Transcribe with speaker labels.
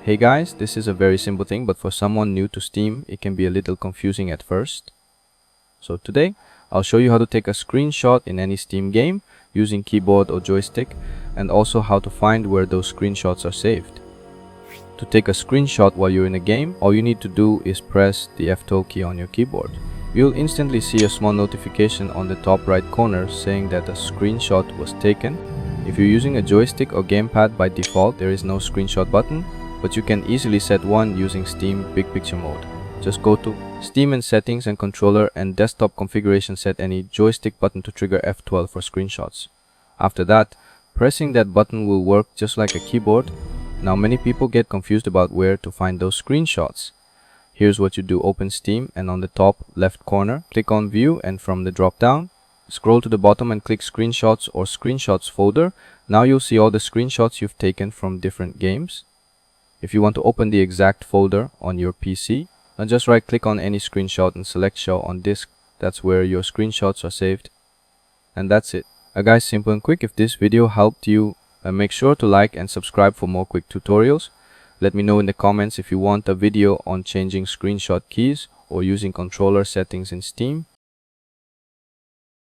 Speaker 1: Hey guys, this is a very simple thing, but for someone new to Steam, it can be a little confusing at first. So today, I'll show you how to take a screenshot in any Steam game using keyboard or joystick, and also how to find where those screenshots are saved. To take a screenshot while you're in a game, all you need to do is press the F12 key on your keyboard. You'll instantly see a small notification on the top right corner saying that a screenshot was taken. If you're using a joystick or gamepad, by default there is no screenshot button, but you can easily set one using Steam Big Picture mode. Just go to Steam and Settings and Controller and Desktop Configuration, set any joystick button to trigger F12 for screenshots. After that, pressing that button will work just like a keyboard. Now many people get confused about where to find those screenshots. Here's what you do: open Steam and on the top left corner, click on View, and from the drop down, scroll to the bottom and click Screenshots or Screenshots folder. Now you'll see all the screenshots you've taken from different games. If you want to open the exact folder on your PC, then just right click on any screenshot and select Show on Disk. That's where your screenshots are saved. And that's it. Guys, simple and quick. If this video helped you, make sure to like and subscribe for more quick tutorials. Let me know in the comments if you want a video on changing screenshot keys or using controller settings in Steam.